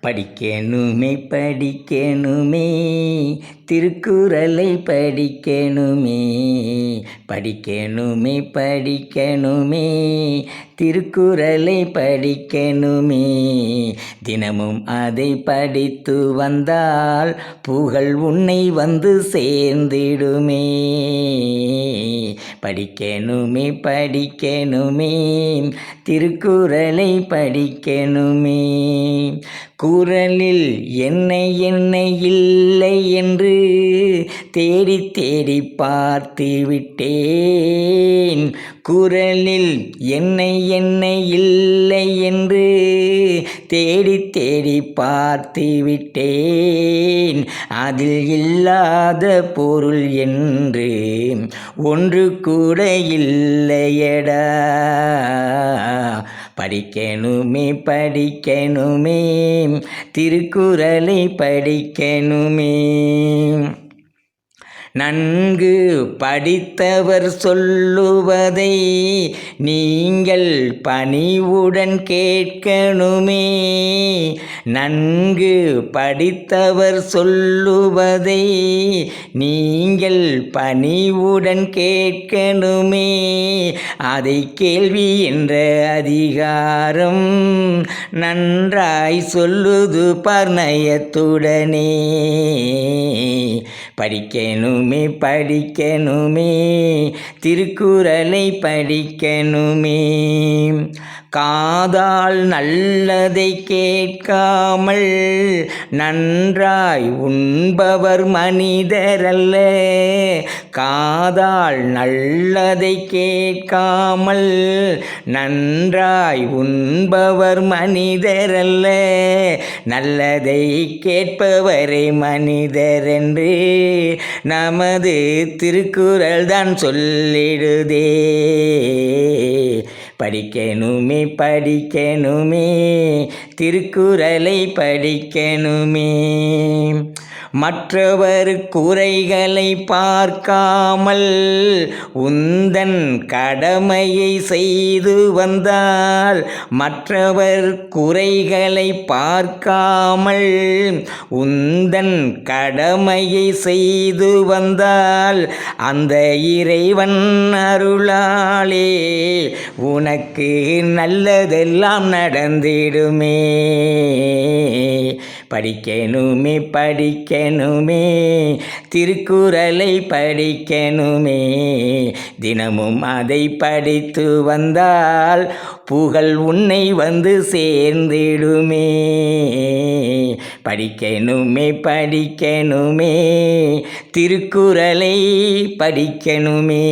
படிக்கணுமே படிக்கணுமே திருக்குறளை படிக்கணுமே படிக்கணுமே படிக்கணுமே திருக்குறளை படிக்கணுமே தினமும் அதை படித்து வந்தால் புகழ் உன்னை வந்து சேர்ந்திடுமே படிக்கணுமே படிக்கணுமே திருக்குறளை படிக்கணுமே குறளில் என்ன என்ன இல்லை என்று தேடி தேடி பார்த்து விட்டேன் குறளில் என்ன என்ன இல்லை என்று தேடி தேடி பார்த்து விட்டேன் அதில் இல்லாத பொருள் என்று ஒன்று கூட இல்லையடா படிக்கணுமே படிக்கணுமே திருக்குறளை படிக்கணுமே நன்கு படித்தவர் சொல்லுவதை நீங்கள் பணிவுடன் கேட்கணுமே நன்கு படித்தவர் சொல்லுவதை நீங்கள் பணிவுடன் கேட்கணுமே அதை கேள்வி என்ற அதிகாரம் நன்றாய் சொல்லுது பர்ணயத்துடனே படிக்கணுமே படிக்கணுமே திருக்குறளை படிக்கணுமே காதால் நல்லதை கேட்காமல் நன்றாய் உண்பவர் மனிதரல்ல காதால் நல்லதை கேட்காமல் நன்றாய் உண்பவர் மனிதரல்ல நல்லதை கேட்பவரே மனிதரென்று நமது திருக்குறள் தான் சொல்லிடுதே படிக்கணுமே படிக்கணுமே திருக்குறளை படிக்கணுமே மற்றவர் குறைகளை பார்க்காமல் உந்தன் கடமையை செய்து வந்தால் மற்றவர் குறைகளை பார்க்காமல் உந்தன் கடமையை செய்து வந்தால் அந்த இறைவன் அருளாலே உனக்கு நல்லதெல்லாம் நடந்திடுமே படிக்கணுமே படிக்கணுமே திருக்குறளை படிக்கணுமே தினமும் அதை படித்து வந்தால் புகழ் உன்னை வந்து சேர்ந்திடுமே படிக்கணுமே படிக்கணுமே திருக்குறளை படிக்கணுமே